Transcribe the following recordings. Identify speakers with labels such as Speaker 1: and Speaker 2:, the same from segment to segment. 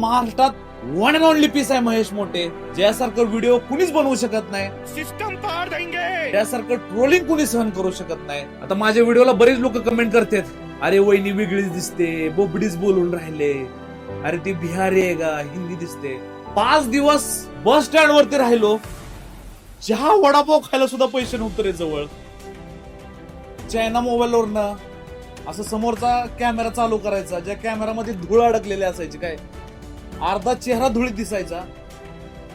Speaker 1: महाराष्ट्रात one and only piece आहे महेश मोठे, ज्यासारखं व्हिडिओ कुणीच बनवू शकत नाही,
Speaker 2: सिस्टम फाड़ देंगे,
Speaker 1: त्यासारखं ट्रोलिंग कुणी सहन करू शकत नाही. आता माझ्या व्हिडिओला बरेच लोक कमेंट करतात, अरे वहिनी वेगळीच दिसते, बोबडीच बोलून राहिले, अरे ती बिहारी आहे का, हिंदी दिसते. 5 दिवस बस स्टँड वरती राहिलो, चहा वडापाव खायला सुद्धा पैसे नव्हते रे जवळ. चायना मोबाईलवरनं असं समोरचा कॅमेरा चालू करायचा, ज्या कॅमेरामध्ये धूळ अडकलेली असायची, काय अर्धा चेहरा धुळीत दिसायचा,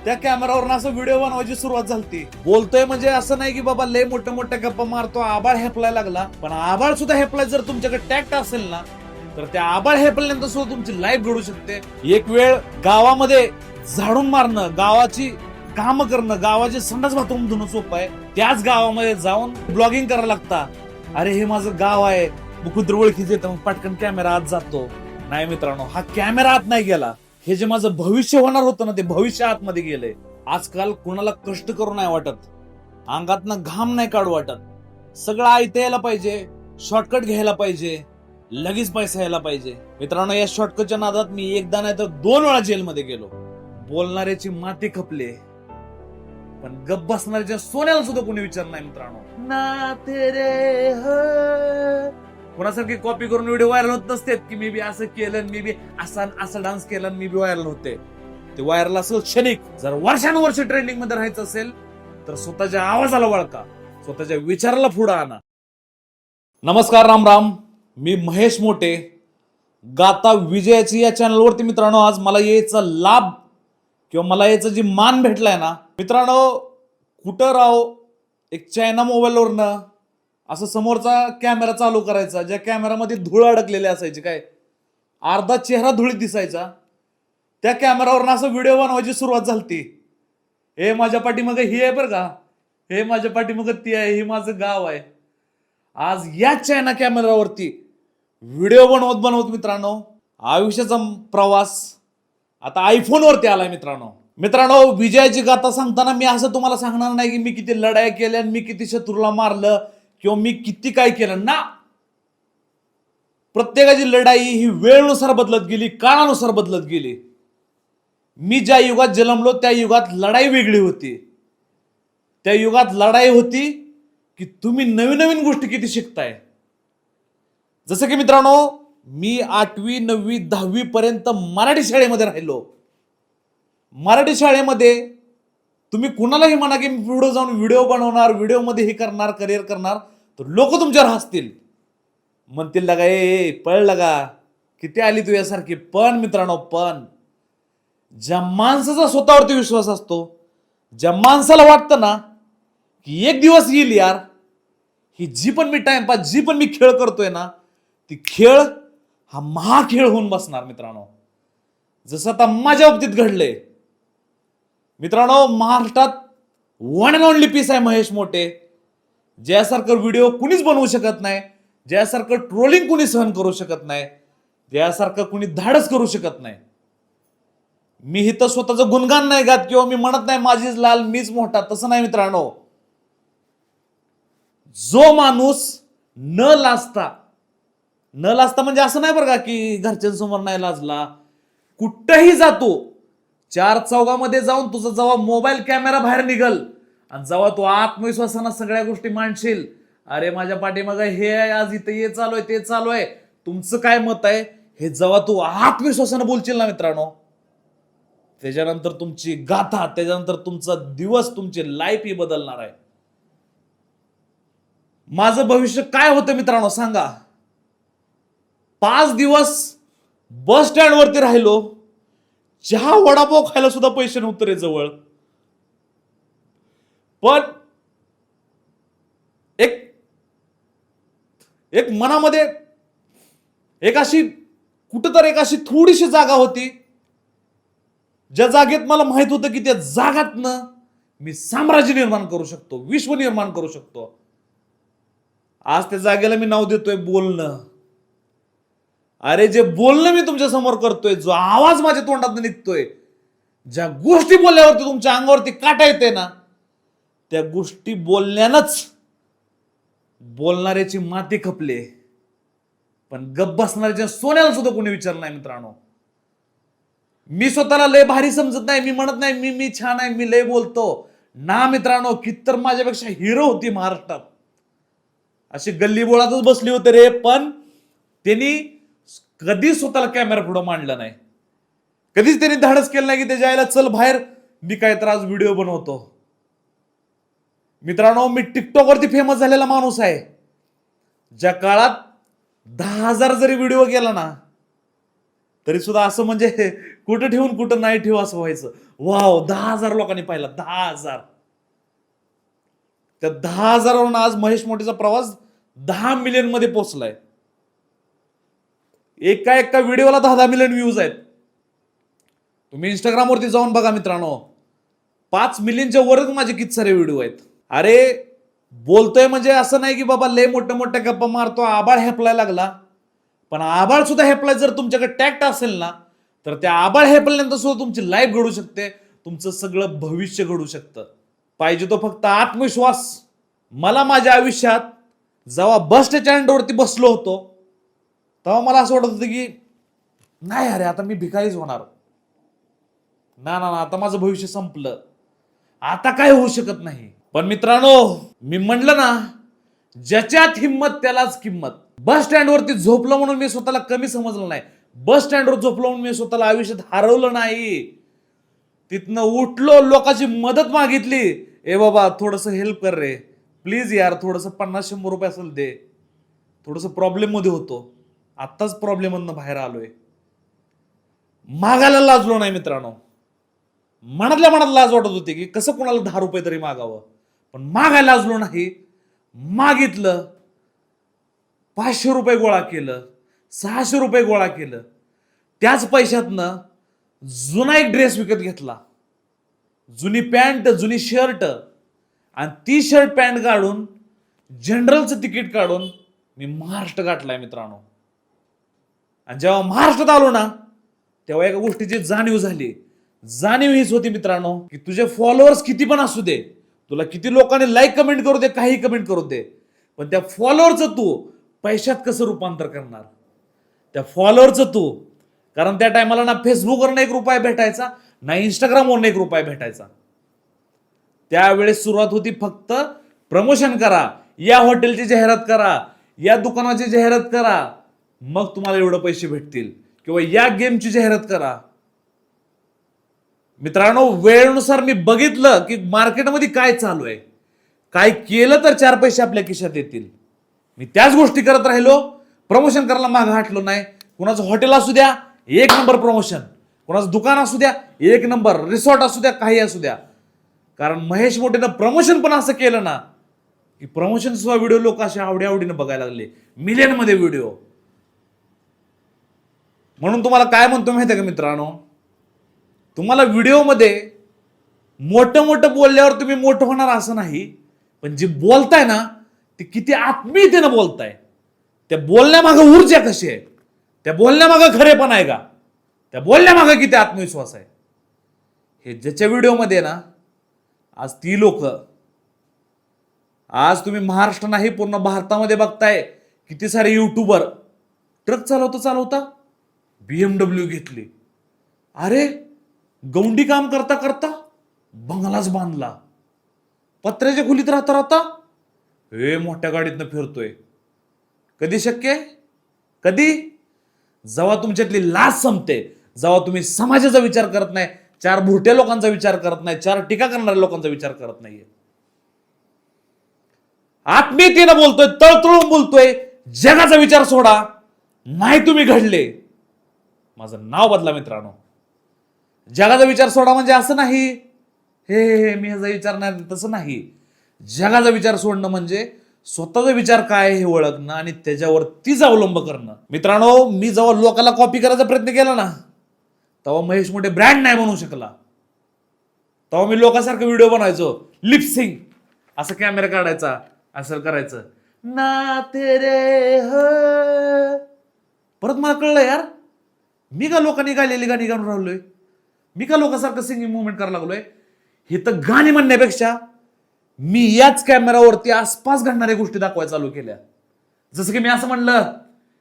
Speaker 1: त्या कॅमेरावरनं असं व्हिडिओ बनवायची सुरुवात झाली. बोलतोय म्हणजे असं नाही की बाबा लय मोठ्या मोठ्या गप्पा मारतो, आबाळ हेपलायला लागला, पण आबाळ सुद्धा हेपलाय जर तुमच्याकडे टॅक्ट असेल ना, तर त्या आबाळ हेपल्यानंतर सुद्धा तुमची लाईफ घडू शकते. एक वेळ गावामध्ये झाडून मारणं, गावाची काम करणं, गावाचे संडास बाथरूम धुणं सोपं आहे, त्याच गावामध्ये जाऊन ब्लॉगिंग करायला लागता. अरे हे माझं गाव आहे, मुकुंद ओळखीच येतं, मग पटकन कॅमेरा आत जातो. नाही मित्रांनो, हा कॅमेरा आत नाही गेला, हे जे माझं भविष्य होणार होतं ना, ते भविष्य आतमध्ये गेलंय. आजकाल कुणाला कष्ट करू नाही वाटत, अंगातनं घाम नाही काढू वाटत, सगळं आयतं यायला पाहिजे, शॉर्टकट घ्यायला पाहिजे, लगेच पैसा यायला पाहिजे. मित्रांनो, या शॉर्टकटच्या नादात मी एकदा नाही तर 2 वेळा जेलमध्ये गेलो. बोलणाऱ्याची माती खपले, पण गप बसणाऱ्याच्या सोन्याला सुद्धा कोणी विचार नाही. मित्रांनो, ना तेरे हो, कोणासारखी कॉपी करून व्हिडिओ व्हायरल होत नसते की मी बी असं केलं, मी बी असं डान्स केला, मी बी व्हायरल होते. ते व्हायरल असेल क्षणिक. जर वर्षानुवर्ष ट्रेंडिंग मध्ये राहायचं असेल तर स्वतःच्या आवाजाला वळका, स्वतःच्या विचाराला पुढे आणा. नमस्कार, राम राम. मी महेश मोठे, गाता विजयाची या चॅनलवरती. मित्रांनो, आज मला यायचा लाभ किंवा मला याचं जी मान भेटलाय ना मित्रांनो, कुठं राव एक चायना मोबाईलवरनं असं समोरचा कॅमेरा चालू करायचा, ज्या कॅमेरामध्ये धूळ अडकलेली असायची, काय अर्धा चेहरा धुळीत दिसायचा, त्या कॅमेरावरनं असं व्हिडिओ बनवायची सुरुवात झाली. हे माझ्या पाठीमागे ही आहे बरं का, हे माझ्या पाठीमागे ती आहे, हे माझं गाव आहे. आज या चायना कॅमेरावरती व्हिडिओ बनवत बनवत मित्रांनो आयुष्याचा प्रवास आता आयफोन वरती आलाय. मित्रांनो, विजयाची गाथा सांगताना मी असं तुम्हाला सांगणार नाही की मी किती लढाई केल्या, मी किती शत्रूला मारलं किंवा मी किती काय केलं ना. प्रत्येकाची लढाई ही वेळेनुसार बदलत गेली, काळानुसार बदलत गेली. मी ज्या युगात जन्मलो त्या युगात लढाई वेगळी होती. त्या युगात लढाई होती की तुम्ही नवीन नवीन गोष्टी किती शिकताय. जसं की मित्रांनो, मी 8वी 9वी 10वी पर्यंत मराठी शाळेमध्ये राहिलो. मराठी शाळेमध्ये तुम्ही कुणालाही म्हणा की पुढे जाऊन व्हिडिओ बनवणार, व्हिडिओ मध्ये हे करणार, करिअर करणार, तर लोक तुमच्यावर हसतील, म्हणतील लगा ए पळ लगा, किती आली तू यासारखी. पण मित्रांनो, पण ज्या माणसाचा स्वतःवरती विश्वास असतो, ज्या माणसाला वाटतं ना की एक दिवस येईल यार, ही जी पण मी टाइमपास, जी पण मी खेळ करतोय ना, ती खेळ हा महाखेळ होऊन बसणार. मित्रांनो, जसं आता माझ्या बाबतीत घडलंय. मित्रांनो, महाराष्ट्रात वन अँड ओनली पीस आहे महेश मोठे, ज्यासारखं व्हिडिओ कुणीच बनवू शकत नाही, ज्यासारखं ट्रोलिंग कुणी सहन करू शकत नाही, ज्यासारखं कुणी धाडस करू शकत नाही. मी इथं स्वतःचं गुणगान नाही गात किंवा मी म्हणत नाही माझीच लाल मीच मोठा, तसं नाही मित्रांनो. जो माणूस न लाजता म्हणजे असं नाही बरं का की घरच्यांसमोर नाही लाजला, कुठंही जातो, 4 चौघामध्ये जाऊन तुझा जेव्हा मोबाईल कॅमेरा बाहेर निघल आणि जेव्हा तू आत्मविश्वासानं सगळ्या गोष्टी मांडशील, अरे माझ्या पाठीमागं हे आहे, आज इथं हे चालू आहे, ते चालू आहे, तुमचं काय मत आहे, हे जेव्हा तू आत्मविश्वासानं बोलशील ना मित्रांनो, त्याच्यानंतर तुमची गाथा, त्याच्यानंतर तुमचा दिवस, तुमची लाईफ ही बदलणार आहे. माझं भविष्य काय होतं मित्रांनो सांगा. 5 दिवस बस स्टँड वरती राहिलो, चहा वडापाव खायला सुद्धा पैसे नव्हते रे जवळ. पण एक एक मनामध्ये एक अशी कुठंतरी एक अशी थोडीशी जागा होती, ज्या जागेत मला माहित होतं की त्या जागातनं मी साम्राज्य निर्माण करू शकतो, विश्व निर्माण करू शकतो. आज त्या जागेला मी नाव देतोय बोलणं. अरे जे बोलणं मी तुमच्या समोर करतोय, जो आवाज माझ्या तोंडात निघतोय, ज्या गोष्टी बोलल्यावरती तुमच्या अंगावरती काटा येते ना, त्या गोष्टी बोलण्यानंच बोलणाऱ्याची माती खपले, पण गप बसणाऱ्याच्या सोन्याला सुद्धा कोणी विचार नाही. मित्रांनो, मी स्वतःला लय भारी समजत नाही, मी म्हणत नाही मी छान आहे, मी लय बोलतो ना मित्रांनो. किती माझ्यापेक्षा हिरो होती महाराष्ट्रात, अशी गल्ली बोळातच बसली होते रे, पण त्यांनी कधी स्वतःला कॅमेरा पुढे मांडला नाही. कधीच त्यांनी धाडस केलं नाही की त्याच्या आईला चल बाहेर, मी काय तर आज व्हिडिओ बनवतो. मित्रांनो, मी टिकटॉक वरती फेमस झालेला माणूस आहे. ज्या काळात 10,000 जरी व्हिडिओ केला ना तरी सुद्धा असं म्हणजे कुठं ठेवून कुठं नाही ठेवू असं व्हायचं. वाव, 10,000 लोकांनी पाहिला, 10,000. त्या 10,000 वरून आज महेश मोठेचा प्रवास 10 मिलियन मध्ये पोहोचलाय. एका व्हिडिओला 10 मिलियन व्ह्यूज आहेत. तुम्ही इंस्टाग्राम वरती जाऊन बघा मित्रांनो, 5 मिलियनच्या वरच माझे किती सारे व्हिडिओ आहेत. अरे बोलतोय म्हणजे असं नाही की बाबा लय मोठ्या गप्पा मारतो, आबाळ हेपलाय लागला. पण आबाळ सुद्धा हेपलाय जर तुमच्याकडे टॅक्ट असेल ना, तर त्या आबाळ हेपल्यानंतर सुद्धा तुमची लाईफ घडू शकते, तुमचं सगळं भविष्य घडू शकतं. पाहिजे तो फक्त आत्मविश्वास. मला माझ्या आयुष्यात जेव्हा बस स्टँडवरती बसलो होतो तेव्हा मला असं वाटत होतं की नाही अरे आता मी भिकारीच होणार, ना ना आता माझं भविष्य संपलं, आता काय होऊ शकत नाही. पण मित्रांनो, मी म्हणलं ना, ज्याच्यात हिंमत त्यालाच किंमत. बस स्टँडवरती झोपलं म्हणून मी स्वतःला कमी समजलं नाही, बस स्टँडवर झोपलो म्हणून मी स्वतःला आयुष्यात हरवलं नाही. तिथनं उठलो, लोकांची मदत मागितली, ए बाबा थोडस हेल्प कर रे प्लीज यार, थोडस 50-100 रुपये असेल दे, थोडस प्रॉब्लेम मध्ये होतो, आत्ताच प्रॉब्लेम मधनं बाहेर आलोय. मागायला लाजलो नाही मित्रांनो. मनातल्या मनात लाज वाटत होती की कसं कोणाला 10 रुपये तरी मागावं, पण मागायला लाजलो नाही. मागितलं, 500 रुपये गोळा केलं, 600 रुपये गोळा केलं. त्याच पैशातनं जुना एक ड्रेस विकत घेतला, जुनी पॅन्ट, जुनी शर्ट, आणि ती शर्ट पॅन्ट काढून जनरलचं तिकीट काढून मी महाराष्ट्र गाठलाय मित्रांनो. आणि जेव्हा महाराष्ट्रात आलो ना तेव्हा एका गोष्टीची जाणीव झाली. जाणीव हीच होती मित्रांनो की तुझे फॉलोअर्स किती पण असू दे, तुला किती लोकांनी लाईक कमेंट करू दे, काही कमेंट करू दे, पण त्या फॉलोअरचं तू पैशात कसं रूपांतर करणार, त्या फॉलोअरचं तू. कारण त्या टायमाला ना फेसबुकवरनं 1 रुपया भेटायचा, ना इंस्टाग्रामवरून 1 रुपया भेटायचा. त्यावेळेस सुरुवात होती फक्त प्रमोशन करा, या हॉटेलची जाहिरात करा, या दुकानाची जाहिरात करा, मग तुम्हाला एवढे पैसे भेटतील, किंवा या गेमची जाहिरात करा. मित्रांनो, वेळेनुसार मी बघितलं की मार्केटमध्ये काय चालू आहे, काय केलं तर 4 पैसे आपल्या खिशात येतील. मी त्याच गोष्टी करत राहिलो, प्रमोशन करायला मागं हटलो नाही. कुणाचं हॉटेल असू द्या 1 नंबर प्रमोशन, कुणाचं दुकान असू द्या 1 नंबर, रिसॉर्ट असू द्या, काही असू द्या. कारण महेश मोठेनं प्रमोशन पण असं केलं ना की प्रमोशन सुद्धा व्हिडिओ लोक असे आवडीनं बघायला लागले, मिलियन मध्ये व्हिडिओ. म्हणून तुम्हाला काय म्हणतो माहिती आहे का मित्रांनो, तुम्हाला व्हिडिओमध्ये मोठं बोलल्यावर तुम्ही मोठं होणार असं नाही, पण जे बोलताय ना ते किती आत्मीयतेनं बोलताय, त्या बोलण्यामागं ऊर्जा कशी आहे, त्या बोलण्यामागं खरेपण आहे का, त्या बोलण्यामागं किती आत्मविश्वास आहे, हे ज्याच्या व्हिडिओमध्ये ना आज ती लोक, आज तुम्ही महाराष्ट्र नाही पूर्ण भारतामध्ये बघताय किती सारे युट्यूबर ट्रक चालवता BMW घेतली, अरे गौंडी काम करता करता बंगलाच बांधला, पत्र्याच्या खोलीत राहता हे मोठ्या गाडीतनं फिरतोय. कधी शक्य आहे? कधी? जेव्हा तुमच्यातली लाज संपते, जेव्हा तुम्ही समाजाचा विचार करत नाही, 4 भुरट्या लोकांचा विचार करत नाही, 4 टीका करणाऱ्या लोकांचा विचार करत नाहीये. आत्मीयतेनं बोलतोय, तळतळून बोलतोय, जगाचा विचार सोडा, नाही तुम्ही घडले, माझं नाव बदला मित्रांनो. जगाचा विचार सोडा म्हणजे असं नाही हे मी ह्याचा विचार नाही, तसं नाही. जगाचा विचार सोडणं म्हणजे स्वतःचा विचार काय हे ओळखणं आणि त्याच्यावर तीच अवलंब करणं. मित्रांनो, मी जेव्हा लोकांना कॉपी करायचा प्रयत्न केला ना तेव्हा महेश मोठे ब्रँड नाही बनवू शकला. तेव्हा मी लोकांसारखं व्हिडिओ बनवायचो, लिपसिंग, असं कॅमेरा काढायचा, असं करायचं ना तेरे हो. परत मला कळलं यार, मी का लोकांनी गायलेली गाणी गाऊन राहिलोय, मी का लोकांसारखं सिंगिंग मुवमेंट करायला लागलोय. हे तर गाणी म्हणण्यापेक्षा मी याच कॅमेरावरती आसपास घडणाऱ्या गोष्टी दाखवायला चालू केल्या. जसं की मी असं म्हणलं,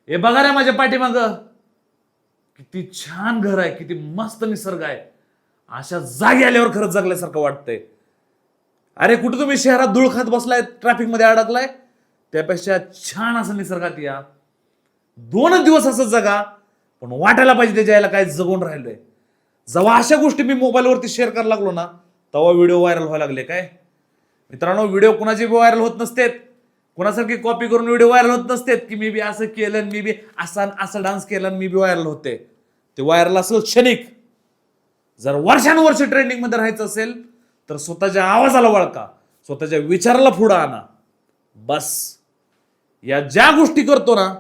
Speaker 1: हे बघा रे माझ्या पाठीमागं किती छान घर आहे, किती मस्त निसर्ग आहे, अशा जागी आल्यावर खरंच जगल्यासारखं वाटतंय. अरे कुठे तुम्ही शहरात धूळ खात बसलाय, ट्रॅफिक मध्ये अडकलाय, त्यापेक्षा छान असं निसर्गात या. 2 दिवस असं जगा, पण वाटायला पाहिजे त्याच्या यायला काय जगून राहिलोय. जेव्हा अशा गोष्टी मी मोबाईलवरती शेअर करायला लागलो ना, तेव्हा व्हिडिओ व्हायरल व्हायला लागले. काय मित्रांनो, व्हिडिओ कुणाचे व्हायरल होत नसतेत, कुणासारखी कॉपी करून व्हिडिओ व्हायरल होत नसतेत की मी बी असं केलं, मी बी असं डान्स केला, मी बी व्हायरल होते. ते व्हायरल असेल क्षणिक. जर वर्षानुवर्ष ट्रेंडिंग मध्ये राहायचं असेल तर स्वतःच्या आवाजाला वळका, स्वतःच्या विचाराला पुढे आणा. बस या ज्या गोष्टी करतो ना,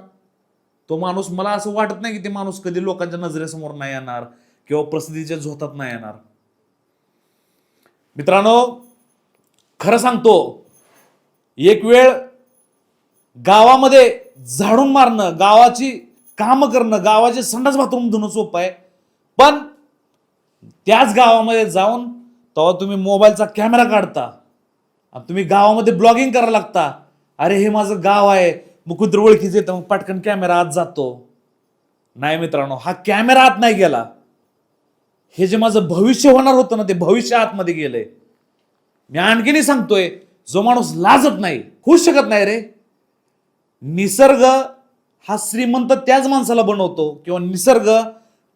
Speaker 1: तो माणूस, मला असं वाटत नाही की ते माणूस कधी लोकांच्या नजरेसमोर नाही येणार किंवा प्रसिद्धीच्या झोतात नाही येणार. मित्रांनो, खरं सांगतो, एक वेळ गावामध्ये झाडून मारणं, गावाची कामं करणं, गावाचे संडास बाथरूम धुणं सोपं आहे. पण त्याच गावामध्ये जाऊन तेव्हा तुम्ही मोबाईलचा कॅमेरा काढता आणि तुम्ही गावामध्ये ब्लॉगिंग करायला लागता. अरे हे माझं गाव आहे, मग कुत्र ओळखीच येतं, मग पटकन कॅमेरा आत जातो. नाही मित्रांनो, हा कॅमेरा आत नाही गेला. हे जे माझं भविष्य होणार होतं ना, ते भविष्य आतमध्ये गेलंय. मी आणखीनही सांगतोय, जो माणूस लाजत नाही, होऊ शकत नाही रे. निसर्ग हा श्रीमंत त्याच माणसाला बनवतो, किंवा निसर्ग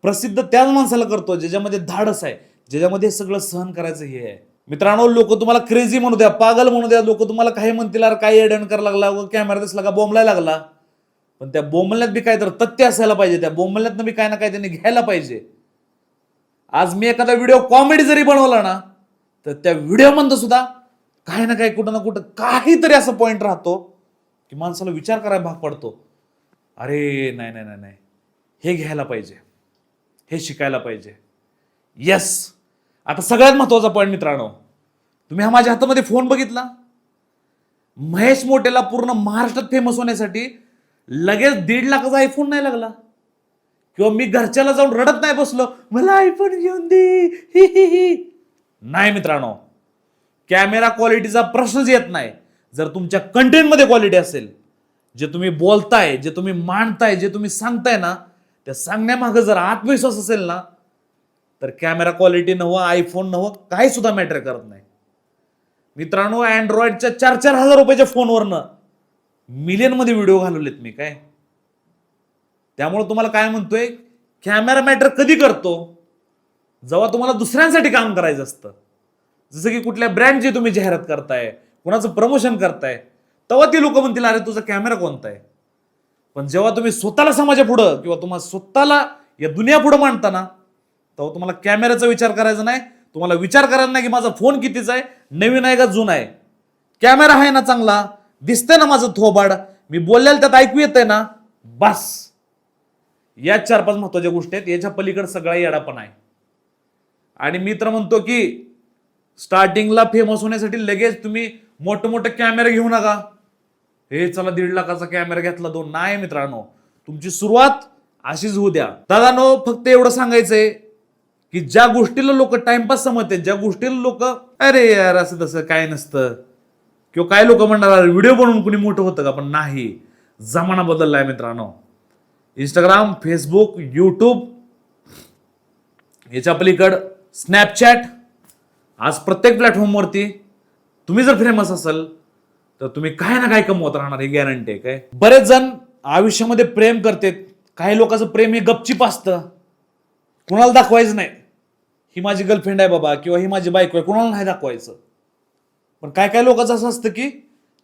Speaker 1: प्रसिद्ध त्याच माणसाला करतो ज्याच्यामध्ये धाडस आहे, ज्याच्यामध्ये सगळं सहन करायचं हे आहे. मित्रांनो, लोक तुम्हाला क्रेझी म्हणू द्या, पागल म्हणू द्या, लोक तुम्हाला काही म्हणतील, अरे काय एडन करायला लागला, कॅमेरा दिसला का बोंबलायला लागला. पण त्या बोंबलण्यात बी काय तर तथ्य असायला पाहिजे, त्या बोंबलण्यात बी काय ना काय त्यांनी घ्यायला पाहिजे. आज मी एखादा व्हिडिओ कॉमेडी जरी बनवला ना, तर त्या व्हिडिओमध्ये सुद्धा काही ना काही, कुठं ना कुठं काहीतरी असं पॉइंट राहतो की माणसाला विचार करायला भाग पडतो. अरे नाही नाही नाही नाही, हे घ्यायला पाहिजे, हे शिकायला पाहिजे. येस, आता सगळ्यात महत्वाचा पॉइंट मित्रांनो, तुम्ही हा माझ्या हातामध्ये फोन बघितला. महेश मोटेला पूर्ण महाराष्ट्रात फेमस होण्यासाठी लगेच 1.5 लाखाचा आयफोन नाही लागला, किंवा मी घरच्याला जाऊन रडत नाही बसलो, मला आयफोन घेऊन दे, हि हि हि. नाही मित्रांनो, कॅमेरा क्वालिटीचा प्रश्नच येत नाही जर तुमच्या कंटेंटमध्ये क्वालिटी असेल. जे तुम्ही बोलताय, जे तुम्ही मांडताय, जे तुम्ही सांगताय ना, त्या सांगण्यामागे जर आत्मविश्वास असेल ना, तर कॅमेरा क्वालिटी नवं, आयफोन नवं, काही सुद्धा मॅटर करत नाही. मित्रांनो, अँड्रॉइडच्या 4-4 हजार रुपयाच्या फोनवरनं मिलियन मध्ये व्हिडिओ घालवलेत मी. काय त्यामुळे तुम्हाला काय म्हणतोय, कॅमेरा मॅटर कधी करतो, जेव्हा तुम्हाला दुसऱ्यांसाठी काम करायचं असतं. जसं की कुठल्या ब्रँडची तुम्ही जाहिरात करताय, कुणाचं प्रमोशन करताय, तेव्हा ती लोक म्हणतील अरे तुझा कॅमेरा कोणता आहे. पण जेव्हा तुम्ही स्वतःला समाजा पुढं किंवा तुम्हाला स्वतःला या दुनिया पुढे मांडताना, तेव्हा तुम्हाला कॅमेऱ्याचा विचार करायचा नाही. तुम्हाला विचार करायचा नाही की माझा फोन कितीचा आहे, नवीन आहे का जुना आहे, कॅमेरा आहे ना चांगला, दिसतंय ना माझं थोबाड, मी बोललेलं त्यात ऐकू येतंय ना. बस या 4-5 महत्वाच्या गोष्टी आहेत. याच्या पलीकडे सगळा येडापण आहे. आणि मी तर म्हणतो की स्टार्टिंगला फेमस होण्यासाठी लगेच तुम्ही मोठे कॅमेरे घेऊ नका. हे चला 1.5 लाखाचा कॅमेरा घेतला 2. नाही मित्रांनो, तुमची सुरुवात अशीच होऊ द्या. दादानो, फक्त एवढं सांगायचंय की ज्या गोष्टीला लोक टाइमपास समजते, ज्या गोष्टीला लोक अरे यार असं तसं काय नसतं, किंवा काय लोक म्हणणार व्हिडिओ बनवून कुणी मोठं होतं का, पण नाही, जमाना बदललाय मित्रांनो. इंस्टाग्राम, फेसबुक, युट्यूब, याच्या पलीकड स्नॅपचॅट, आज प्रत्येक प्लॅटफॉर्मवरती तुम्ही जर फेमस असाल तर तुम्ही काय ना काय कमवत राहणार, ही गॅरंटी आहे. काय बरेच जण आयुष्यामध्ये प्रेम करतात, काही लोकांचं प्रेम हे गपचिप असतं, कुणाला दाखवायचं नाही. ही माझी गर्लफ्रेंड आहे बाबा, किंवा ही माझी बायको आहे, कुणाला नाही दाखवायचं. पण काय लोकांचं असं असतं की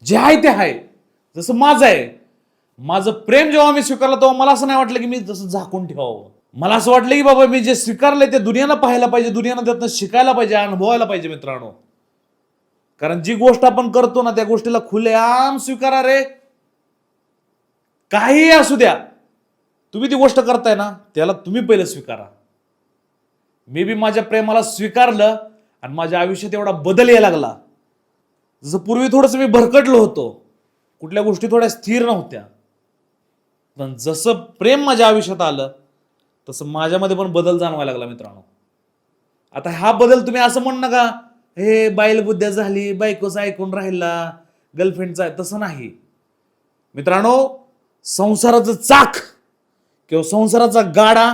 Speaker 1: जे आहे ते आहे. जसं माझं आहे, माझं प्रेम जेव्हा मी स्वीकारलं तेव्हा मला असं नाही वाटलं की मी जसं झाकून ठेवावं. मला असं वाटलं की बाबा मी जे स्वीकारलंय ते दुनियाला पाहायला पाहिजे, दुनियानं त्यातनं शिकायला पाहिजे, अनुभवायला पाहिजे मित्रांनो. कारण जी गोष्ट आपण करतो ना, त्या गोष्टीला खुलेआम स्वीकारा रे. काही असू द्या, तुम्ही ती गोष्ट करताय ना, त्याला तुम्ही पहिलं स्वीकारा. मी बी माझ्या प्रेमाला स्वीकारलं आणि माझ्या आयुष्यात एवढा बदल यायला लागला. जसं पूर्वी थोडंसं मी भरकटलो होतो, कुठल्या गोष्टी थोड्या स्थिर नव्हत्या, पण जसं प्रेम माझ्या आयुष्यात आलं तसं माझ्यामध्ये पण बदल जाणवायला लागला मित्रांनो. आता हा बदल तुम्ही असं म्हण नका, हे बाईल बुद्ध्या झाली, बायकोचं ऐकून राहिला, गर्लफ्रेंडचा आहे, तसं नाही मित्रांनो. संसाराचं चाक किंवा संसाराचा गाडा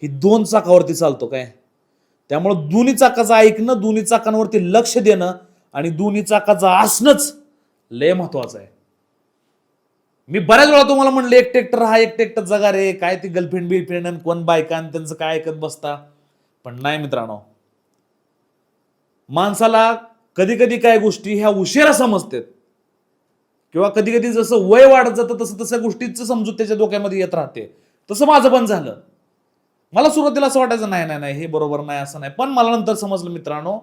Speaker 1: ही दोन चाकावरती चालतो काय. त्यामुळं दोन्ही चाकाचं ऐकणं, दोन्ही चाकांवरती लक्ष देणं आणि दोन्ही चाकाचं असणंच लय महत्वाचं आहे. मी बऱ्याच वेळा तुम्हाला म्हणलं एकटे एकटं राहा, एकटे एकटं जगा रे, काय ती गर्लफ्रेंड बिलफ्रेंड आणि कोण बायका आणि त्यांचं काय ऐकत बसता. पण नाही मित्रांनो, माणसाला कधी कधी काय गोष्टी ह्या उशिरा समजतात किंवा कधी कधी जसं वय वाढत जातं तसं तसं गोष्टीचं समजूत त्याच्या डोक्यामध्ये येत राहते. तसं माझं पण झालं. मला सुरुवातीला असं वाटायचं नाही नाही नाही हे बरोबर नाही, असं नाही. पण मला नंतर समजलं मित्रांनो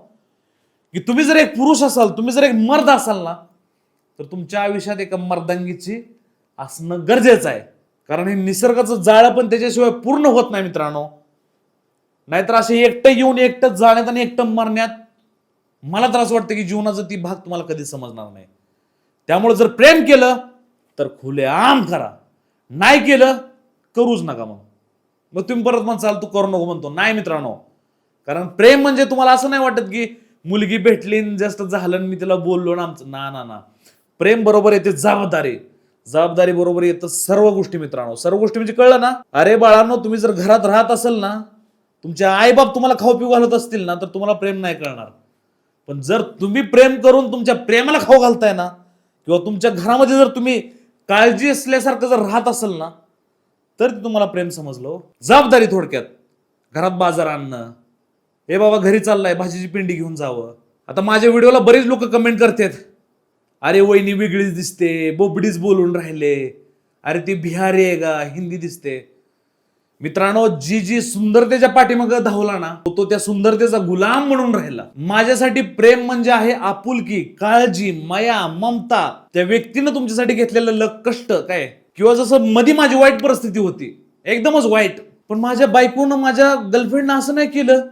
Speaker 1: की तुम्ही जर एक पुरुष असाल, तुम्ही जर एक मर्द असाल ना, तर तुमच्या आयुष्यात एका मर्दांगीची असणं गरजेचं आहे. कारण हे निसर्गाचं जाळं पण त्याच्याशिवाय पूर्ण होत नाही मित्रांनो. नाहीतर असे एकटं येऊन एकटं जाण्यात आणि एकटं मरण्यात मला तर असं वाटतं की जीवनाचा ती भाग तुम्हाला कधी समजणार नाही. त्यामुळे जर प्रेम केलं तर खुलेआम करा, नाही केलं करूच नका. मग तुम्ही परत म्हणसाल तू करू नको म्हणतो. नाही मित्रांनो, कारण प्रेम म्हणजे तुम्हाला असं नाही वाटत की मुलगी भेटली जास्त झालं मी तिला बोललो ना आमचं ना ना ना. प्रेम बरोबर येते जबाबदारी, जबाबदारी बरोबर येतं सर्व गोष्टी मित्रांनो. सर्व गोष्टी म्हणजे कळलं ना. अरे बाळांनो, तुम्ही जर घरात राहत असेल ना, तुमच्या आई बाप तुम्हाला खाऊ पिऊ घालत असतील ना, तर तुम्हाला प्रेम नाही कळणार. पण जर तुम्ही प्रेम करून तुमच्या प्रेमाला खाऊ घालताय ना, किंवा तुमच्या घरामध्ये जर तुम्ही काळजी असल्यासारखं जर राहत असेल ना, तर तुम्हाला प्रेम समजलं. जबाबदारी थोडक्यात घरात बाजार आणणं, हे बाबा घरी चाललाय भाजीची पिंडी घेऊन जावं. आता माझ्या व्हिडिओला बरेच लोक कमेंट करतात, अरे वहिनी वेगळीच दिसते, बोबडीच बोलून राहिले, अरे ती बिहारी आहे का, हिंदी दिसते. मित्रांनो, जी जी सुंदरतेच्या पाठीमागं धावला ना, तो त्या सुंदरतेचा गुलाम म्हणून राहिला. माझ्यासाठी प्रेम म्हणजे आहे आपुलकी, काळजी, माया, ममता. त्या व्यक्तीनं तुमच्यासाठी घेतलेलं कष्ट काय. किंवा जसं मध्ये माझी वाईट परिस्थिती होती, एकदमच वाईट, पण माझ्या बायकोनं माझ्या गर्लफ्रेंडनं असं नाही केलं,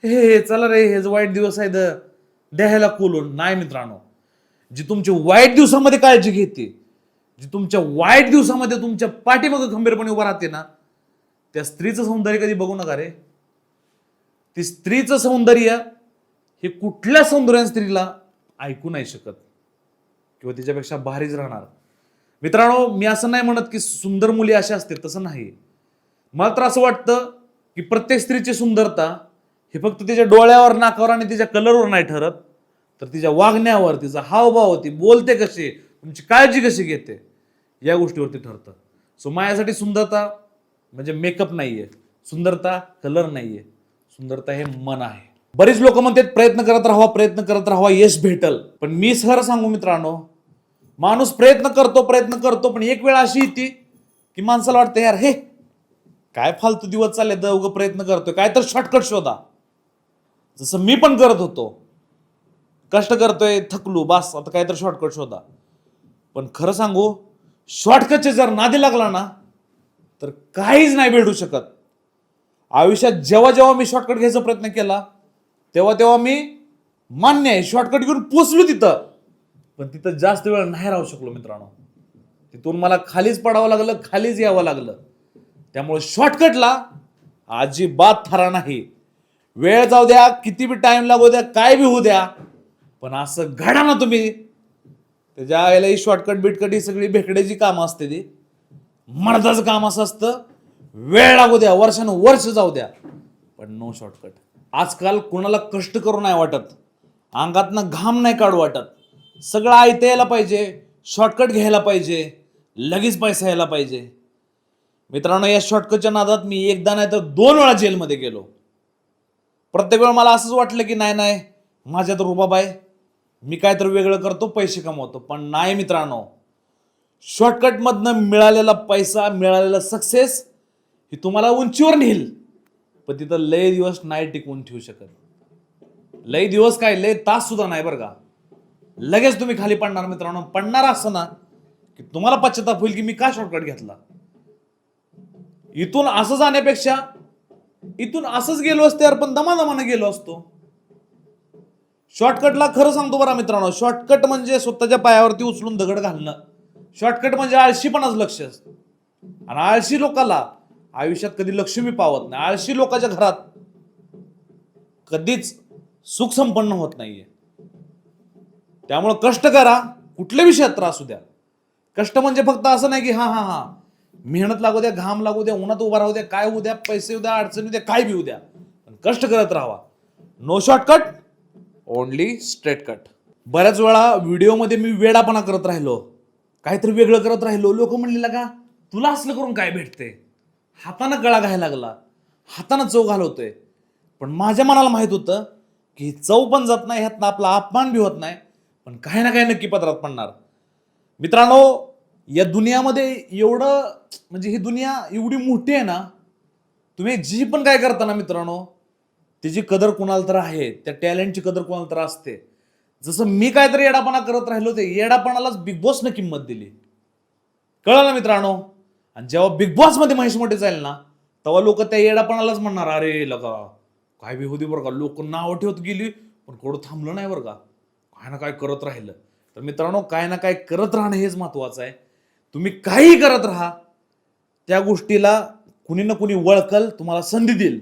Speaker 1: हे चला रे हे वाईट दिवस आहे द्यायला कोलून. नाही मित्रांनो, जी तुमच्या वाईट दिवसामध्ये काळजी घेते, जी तुमच्या वाईट दिवसामध्ये तुमच्या पाठीमागं खंबीरपणे उभा राहते ना, त्या स्त्रीचं सौंदर्य कधी बघू नका रे. ती स्त्रीचं सौंदर्य हे कुठल्या सौंदर्य स्त्रीला ऐकू नाही शकत किंवा तिच्यापेक्षा भारीच राहणार. मित्रांनो, मी असं नाही म्हणत की सुंदर मुली अशा असते, तसं नाही. मला तर असं वाटतं की प्रत्येक स्त्रीची सुंदरता हे फक्त तिच्या डोळ्यावर, नाकावर आणि तिच्या कलरवर नाही ठरत, तर तिच्या वागण्यावर, तिचा हावभाव, ती बोलते कशी, तुमची काळजी कशी घेते, या गोष्टीवरती ठरतं. सो माझ्यासाठी सुंदरता म्हणजे मेकअप नाहीये, सुंदरता कलर नाहीये, सुंदरता हे मन आहे. बरीच लोक म्हणतात प्रयत्न करत राहावा, प्रयत्न करत राहावा, यश भेटल. पण मी खरं सांगू मित्रांनो, माणूस प्रयत्न करतो पण एक वेळ अशी येते की माणसाला वाटतं यार हे काय फालतू दिवस चालले, उगा प्रयत्न करतोय, काय तर शॉर्टकट शोधा. जसं मी पण करत होतो, कष्ट करतोय, थकलो, बस आता काय तर शॉर्टकट शोधा. पण खरं सांगू, शॉर्टकटचे जर नादी लागला ना, तर काहीच नाही भेटू शकत. आयुष्यात जेव्हा जेव्हा मी शॉर्टकट घ्यायचा प्रयत्न केला, तेव्हा तेव्हा मी मान्य आहे शॉर्टकट घेऊन पोचलो तिथं, पण तिथं जास्त वेळ नाही राहू शकलो मित्रांनो. तिथून मला खालीच पडावं लागलं, खालीच यावं लागलं. त्यामुळे शॉर्टकटला अजिबात थारा नाही. वेळ जाऊ द्या, किती बी टाइम लागू द्या, काय बी होऊ द्या, पण असं घडा ना तुम्ही. त्याच्या वेळेला ही शॉर्टकट बिटकट ही सगळी भेकड्याची कामं असते. ती मर्दाचं काम असं असतं, वेळ लागू द्या, वर्षानुवर्ष जाऊ द्या, पण नो शॉर्टकट. आजकाल कुणाला कष्ट करू नाही वाटत, अंगातनं घाम नाही काढू वाटत. सगळं ऐकता यायला पाहिजे, शॉर्टकट घ्यायला पाहिजे, लगेच पैसा यायला पाहिजे. मित्रांनो, या शॉर्टकटच्या नादात मी एकदा नाही तर 2 वेळा जेलमध्ये गेलो. प्रत्येक वेळा मला असंच वाटलं की नाही माझ्या तर रुबाब आहे, मी काय तर वेगळं करतो, पैसे कमवतो. पण नाही मित्रांनो, शॉर्टकटमधनं मिळालेला पैसा, मिळालेला सक्सेस ही तुम्हाला उंचीवर नेईल, पण तिथं लय दिवस नाही टिकवून ठेवू शकत. लय दिवस काय, लय तास सुद्धा नाही बरं का. लगेच तुम्ही खाली पडणार मित्रांनो. पडणार असं ना की तुम्हाला पश्चाताप होईल की मी का शॉर्टकट घेतला. इथून असं जाण्यापेक्षा इथून असंच गेलो असते यार, पण दमादमानं गेलो असतो. शॉर्टकटला खरं सांगतो बरं मित्रांनो, शॉर्टकट म्हणजे स्वतःच्या पायावरती उचलून दगड घालणं. शॉर्टकट म्हणजे आळशीपणाच लक्ष असतं. आणि आळशी लोकाला आयुष्यात कधी लक्ष्मी पावत नाही. आळशी लोकांच्या घरात कधीच सुख संपन्न होत नाहीये. त्यामुळे कष्ट करा, कुठल्या विषयात त्रास असू द्या. कष्ट म्हणजे फक्त असं नाही की हा मेहनत लागू द्या, घाम लागू द्या, उन्हात उभा राहू द्या, काय होऊ द्या, पैसे येऊ द्या, अडचणी द्या, काय बी होऊ द्या, पण कष्ट करत राहावा. No shortcut, only straight cut. बऱ्याच वेळा व्हिडिओमध्ये मी वेडापणा करत राहिलो, काहीतरी वेगळं करत राहिलो. लोक म्हणले का तुला असलं करून काय भेटते, हातानं गळा घायला लागला, हातानं चव घालवतोय. पण माझ्या मनाला माहित होतं की चव पण जात नाही, ह्यातनं आपला अपमान बी होत नाही, पण काही ना काही नक्की पदरात पडणार. मित्रांनो, या दुनियामध्ये एवढं म्हणजे ही दुनिया एवढी मोठी आहे ना, तुम्ही जी पण काय करता ना मित्रांनो, त्याची कदर कोणाला तर आहे, त्या टॅलेंटची कदर कोणाला तर असते. जसं मी काहीतरी येडापणा करत राहिलो, ते येडापणालाच बिग बॉसनं किंमत दिली. कळलं ना मित्रांनो. आणि जेव्हा बिग बॉस मध्ये महेश मोठे जाईल ना, तेव्हा लोक त्या येडापणालाच म्हणणार, अरे लगा काय बी होती बरं का, लोक नाव ठेवत गेली पण कोण थांबलं नाही बरं का, काय ना काय करत राहिलं. तर मित्रांनो, काय ना काय करत राहणं हेच महत्वाचं आहे. तुम्ही काही करत राहा, त्या गोष्टीला कुणी ना कुणी वळकल, तुम्हाला संधी देईल.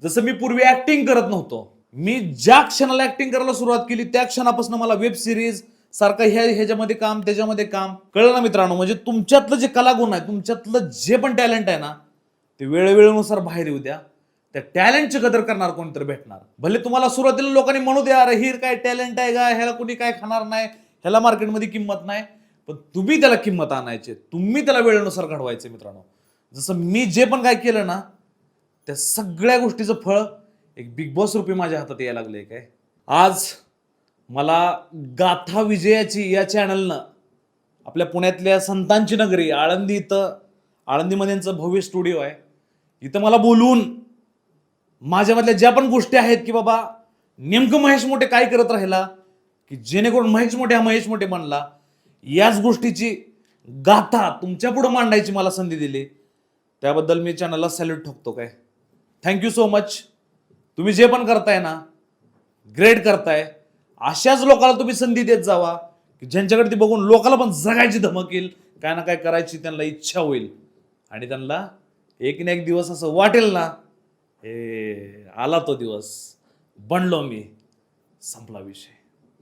Speaker 1: जसं मी पूर्वी ऍक्टिंग करत नव्हतो, मी ज्या क्षणाला ऍक्टिंग करायला सुरुवात केली त्या क्षणापासून मला वेब सिरीज सारखं ह्याच्यामध्ये काम, त्याच्यामध्ये काम. कळलं ना मित्रांनो. म्हणजे तुमच्यातलं जे कलागुण आहे, तुमच्यातलं जे पण टॅलेंट आहे ना, ते वेळेवेळेनुसार बाहेर येऊ द्या. त्या टॅलेंटची कदर करणार कोणतरी भेटणार. भले तुम्हाला सुरुवातीला लोकांनी म्हणू द्या, अरे ही काय टॅलेंट आहे का, ह्याला कुणी काय खाणार नाही, ह्याला मार्केटमध्ये किंमत नाही, पण तुम्ही त्याला किंमत आणायची, तुम्ही त्याला वेळेनुसार घडवायचे. मित्रांनो, जसं मी जे पण काय केलं ना, त्या सगळ्या गोष्टीचं फळ एक बिग बॉस रूपी माझ्या हातात यायला लागलंय. काय आज मला गाथा विजयाची या चॅनलनं आपल्या पुण्यातल्या संतांची नगरी आळंदी इथं, आळंदीमध्ये यांचं भव्य स्टुडिओ आहे, इथं मला बोलवून माझ्यामधल्या ज्या पण गोष्टी आहेत की बाबा नेमकं महेश मोठे काय करत राहिला की जेणेकरून महेश मोठे हा महेश मोठे बनला, याच गोष्टीची गाथा तुमच्या पुढे मांडायची मला संधी दिली, त्याबद्दल मी चॅनलला सॅल्यूट ठोकतो. काय थँक्यू सो मच. तुम्ही जे पण करताय ना, ग्रेट करताय. अशाच लोकांना तुम्ही संधी देत जावा की ज्यांच्याकडे ती बघून लोकांना पण जगायची धमक येईल, काय ना काय करायची त्यांना इच्छा होईल, आणि त्यांना एक ना एक दिवस असं वाटेल ना, हे आला तो दिवस, बनलो मी, संपला विषय.